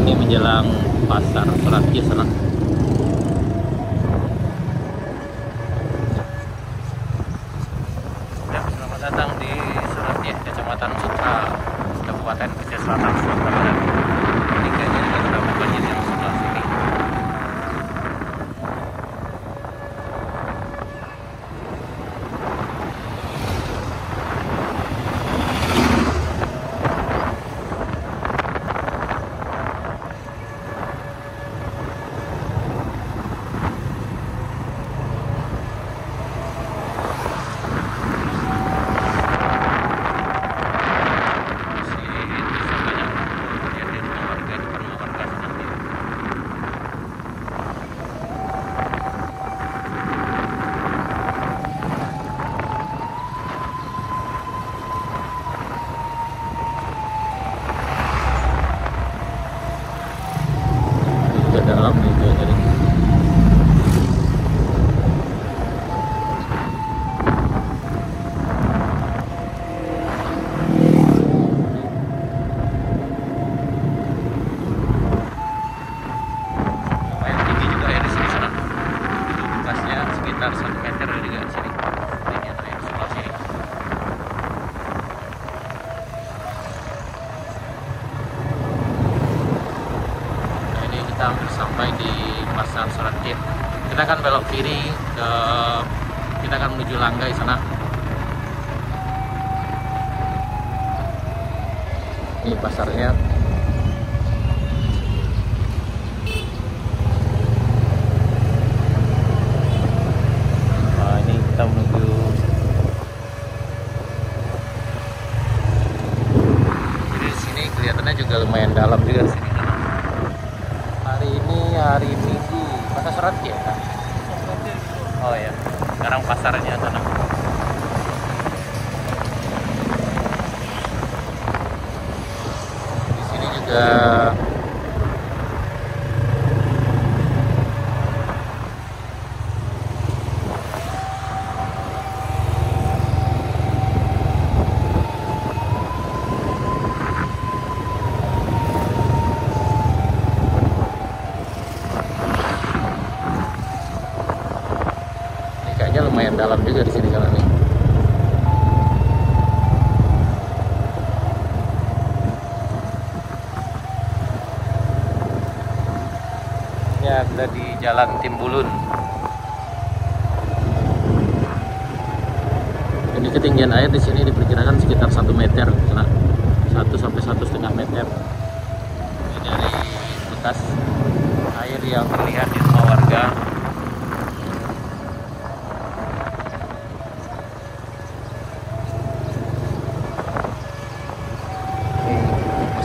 ini menjelang pasar Suratki sana. Ya, selamat datang di Suratki, Kecamatan Sutra, Kabupaten Pesisir Selatan, Sumatera Barat. Ini kayaknya ada banjir yang sebelah sini. Dalam itu jadi lumayan tinggi juga ya di sini sana. Bekasnya sekitar 1 meter juga di sini. Ini ada yang sebelah sini. Kita hampir sampai di pasar Suratki. Kita akan belok kiri kita akan menuju Langgai sana. Ini pasarnya. Nah, ini kita menuju. Jadi di sini kelihatannya juga lumayan dalam juga di sini. Hari Minggu, pasar Suratki ya Kak? Oh ya, sekarang pasarnya sana. Di sini juga lumayan dalam juga di sini jalan nih. Ya, kita di Jalan Timbulun. Ini ketinggian air di sini diperkirakan sekitar 1 meter, nah, 1 sampai 1,5 meter. Ini dari bekas air yang terlihat di rumah warga.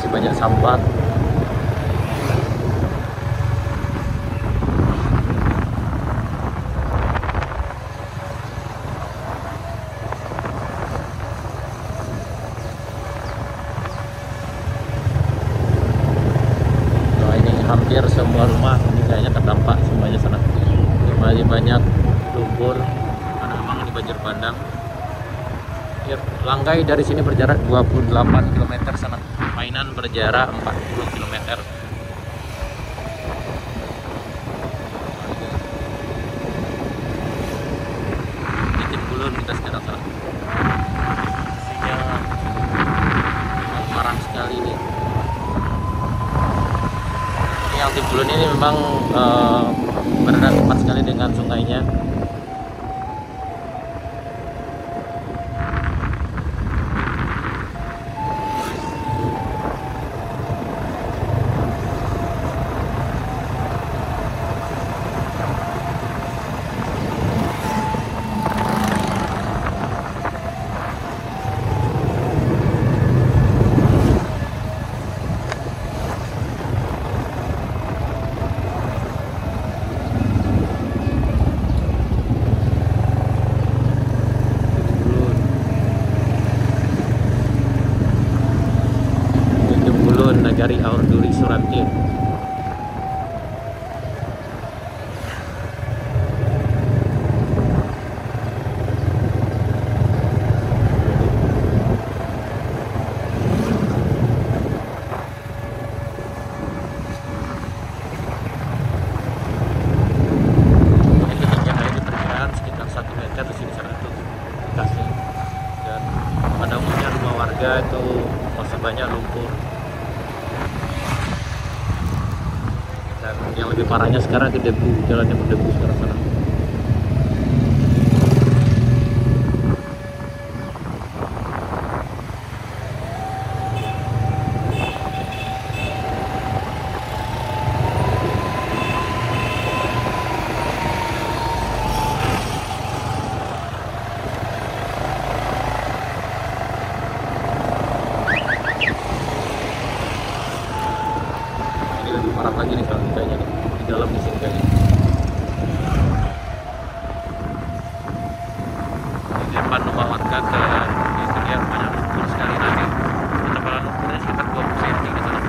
Banyak sampah. Nah, ini hampir semua rumah ini kayaknya terdampak semuanya sana. Masih banyak lumpur karena memang ini banjir bandang. Ya, Langgai dari sini berjarak 28 km sana. Mainan berjarak 40 km. Di Timbulun kita sekarang sana. Isinya memang parah sekali ini. Ini yang Timbulun ini memang berada dekat sekali dengan sungainya. Nagari Aurduri Suratki. itu masih banyak lumpur. Dan yang lebih parahnya sekarang itu debu, jalannya berdebu sekarang sana. Parah lagi nih kalau kayaknya nih, di dalam di sini kayaknya. Di depan rumah warga ke itu dia banyak lumpur sekali lagi. Ketebalan lumpurnya sekitar 20 cm di sana.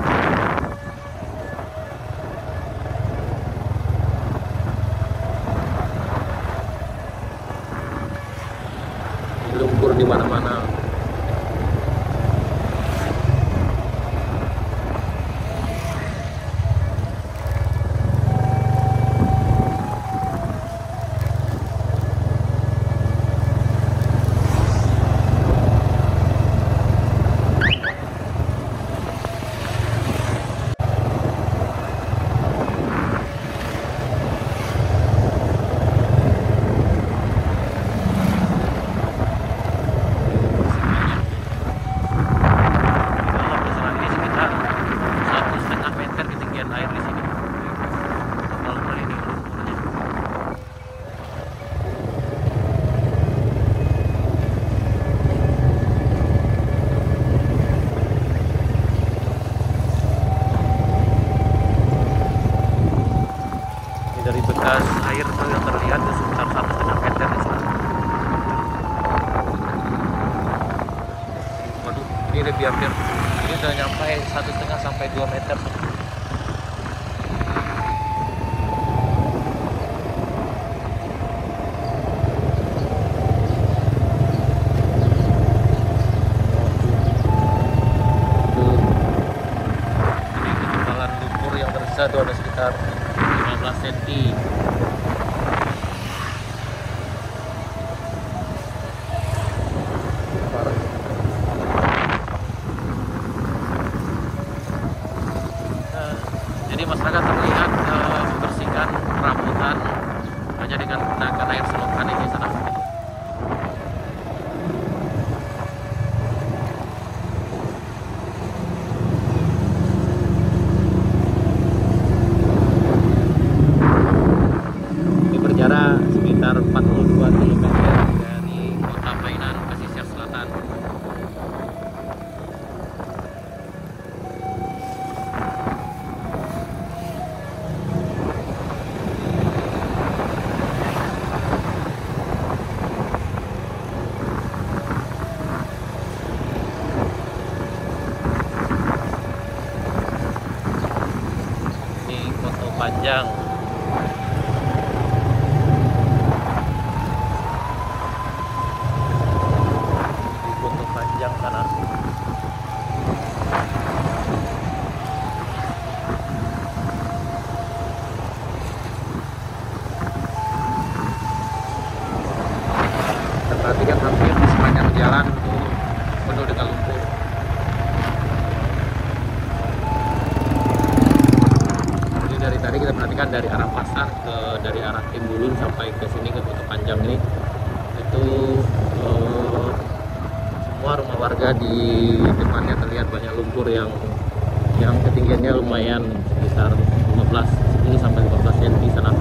Lumpur di mana-mana. Dari bekas air itu yang terlihat di sekitar 1,5 meter di sana. Waduh, ini lebih hampir, ini udah nyampe 1,5 sampai 2 meter. Ini ketebalan lumpur yang tersisa itu ada sekitar 15 cm. Jadi masyarakat terlihat membersihkan rambutan hanya dengan menggunakan air selokan ini sana. Jarak sekitar 42 km dari kota Bainan, pesisir selatan. Ini foto panjang. Panjang sana. Perhatikan hampir di sepanjang jalan itu penuh dengan lumpur. Jadi dari tadi kita perhatikan dari arah pasar dari arah Timbulun sampai ke sini ke Kota Panjang ini itu semua rumah warga di depannya terlihat banyak lumpur yang ketinggiannya lumayan sekitar 10 sampai 15 cm sana.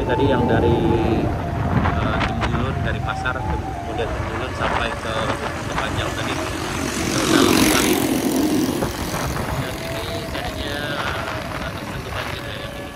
tadi yang dari Timbulun, dari pasar kemudian Timbulun sampai ke Panjang tadi ke dalam sekali. Dan ini kayaknya akan tentu banjir ya yang ini.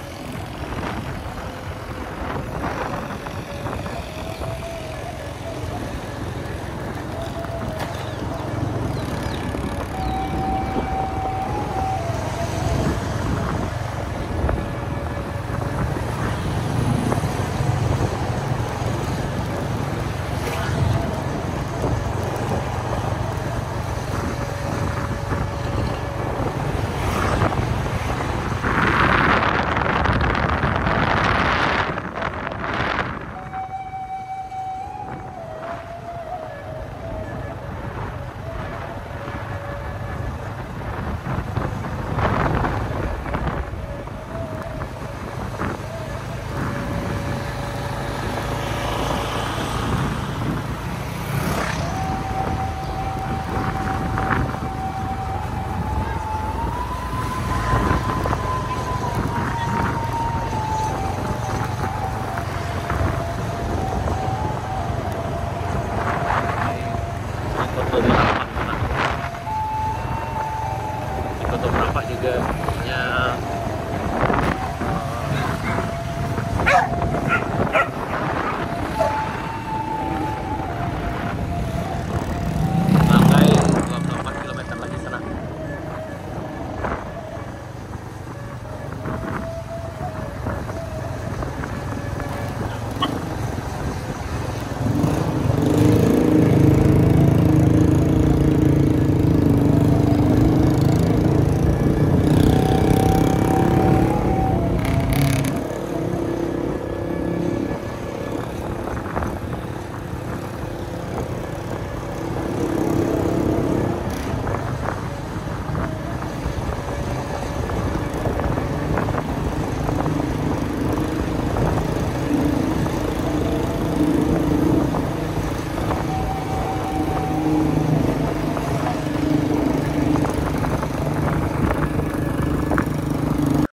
Foto berapa juga punya